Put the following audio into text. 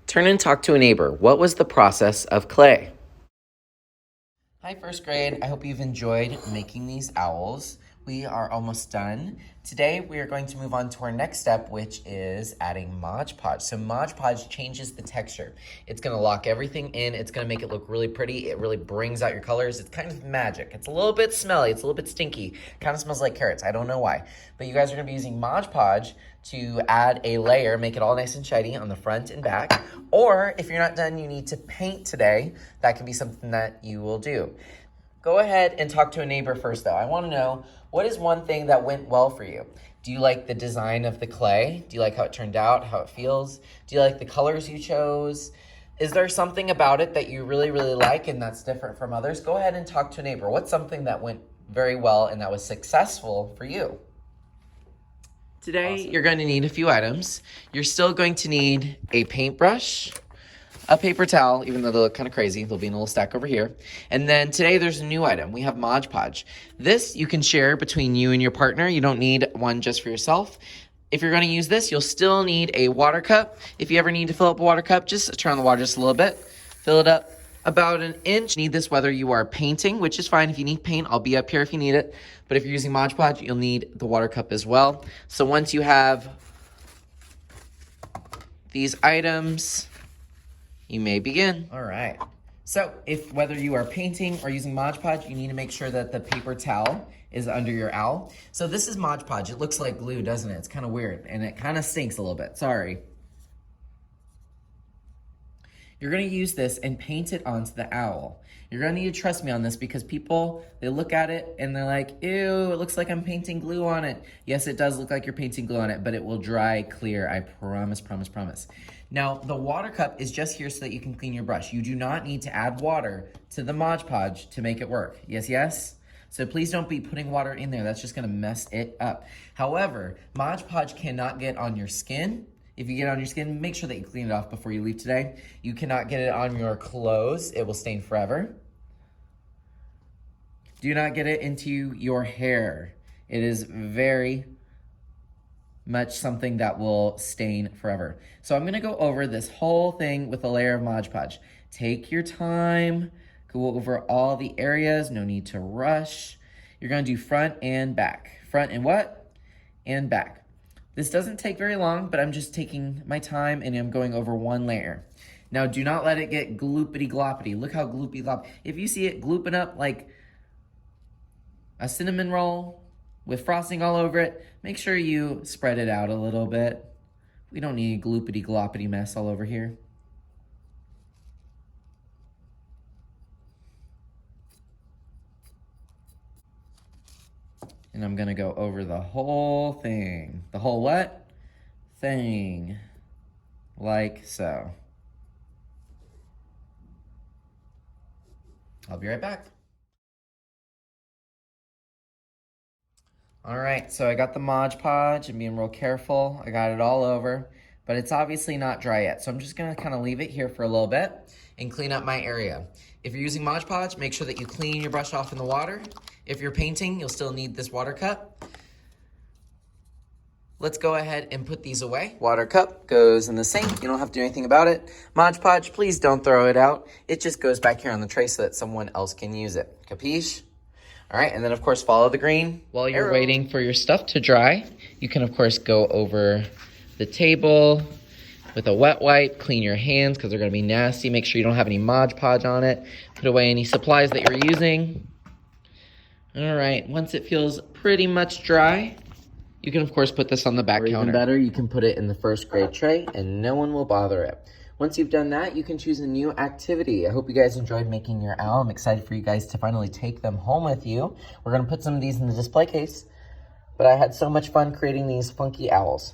Turn and talk to a neighbor. What was the process of clay? Hi, first grade. I hope you've enjoyed making these owls. We are almost done. Today, we are going to move on to our next step, which is adding Mod Podge. So Mod Podge changes the texture. It's gonna lock everything in. It's gonna make it look really pretty. It really brings out your colors. It's kind of magic. It's a little bit smelly. It's a little bit stinky. Kind of smells like carrots. I don't know why. But you guys are gonna be using Mod Podge to add a layer, make it all nice and shiny on the front and back. Or if you're not done, you need to paint today. That can be something that you will do. Go ahead and talk to a neighbor first, though. I want to know, what is one thing that went well for you? Do you like the design of the clay? Do you like how it turned out, how it feels? Do you like the colors you chose? Is there something about it that you really, really like and that's different from others? Go ahead and talk to a neighbor. What's something that went very well and that was successful for you? Today, awesome. You're going to need a few items. You're still going to need a paintbrush, a paper towel, even though they look kind of crazy. They'll be in a little stack over here. And then today there's a new item. We have Mod Podge. This you can share between you and your partner. You don't need one just for yourself. If you're going to use this, you'll still need a water cup. If you ever need to fill up a water cup, just turn on the water just a little bit. Fill it up about an inch. You need this whether you are painting, which is fine. If you need paint, I'll be up here if you need it. But if you're using Mod Podge, you'll need the water cup as well. So once you have these items, you may begin. All right. So if whether you are painting or using Mod Podge, you need to make sure that the paper towel is under your owl. So this is Mod Podge. It looks like glue, doesn't it? It's kind of weird and it kind of stinks a little bit. Sorry. You're going to use this and paint it onto the owl. You're going to need to trust me on this because people, they look at it and they're like, ew, it looks like I'm painting glue on it. Yes, it does look like you're painting glue on it, but it will dry clear. I promise, promise, promise. Now, the water cup is just here so that you can clean your brush. You do not need to add water to the Mod Podge to make it work. Yes, yes? So please don't be putting water in there. That's just going to mess it up. However, Mod Podge cannot get on your skin. If you get it on your skin, make sure that you clean it off before you leave today. You cannot get it on your clothes. It will stain forever. Do not get it into your hair. It is very much something that will stain forever. So I'm gonna go over this whole thing with a layer of Mod Podge. Take your time, go over all the areas, no need to rush. You're gonna do front and back. Front and what? And back. This doesn't take very long, but I'm just taking my time and I'm going over one layer. Now, do not let it get gloopity gloppity. Look how gloopy glop. If you see it glooping up like a cinnamon roll with frosting all over it, make sure you spread it out a little bit. We don't need a gloopity gloppity mess all over here. And I'm gonna go over the whole thing. The whole what? Thing. Like so. I'll be right back. All right, so I got the Mod Podge. I'm being real careful. I got it all over, but it's obviously not dry yet. So I'm just gonna kind of leave it here for a little bit and clean up my area. If you're using Mod Podge, make sure that you clean your brush off in the water. If you're painting, you'll still need this water cup. Let's go ahead and put these away. Water cup goes in the sink. You don't have to do anything about it. Mod Podge, please don't throw it out. It just goes back here on the tray so that someone else can use it. Capiche? All right, and then of course, follow the green. While you're waiting for your stuff to dry, you can of course go over the table with a wet wipe, clean your hands because they're gonna be nasty. Make sure you don't have any Mod Podge on it. Put away any supplies that you're using. All right, once it feels pretty much dry, you can of course put this on the back counter. Or even better, you can put it in the first grade tray and no one will bother it. Once you've done that, you can choose a new activity. I hope you guys enjoyed making your owl. I'm excited for you guys to finally take them home with you. We're gonna put some of these in the display case, but I had so much fun creating these funky owls.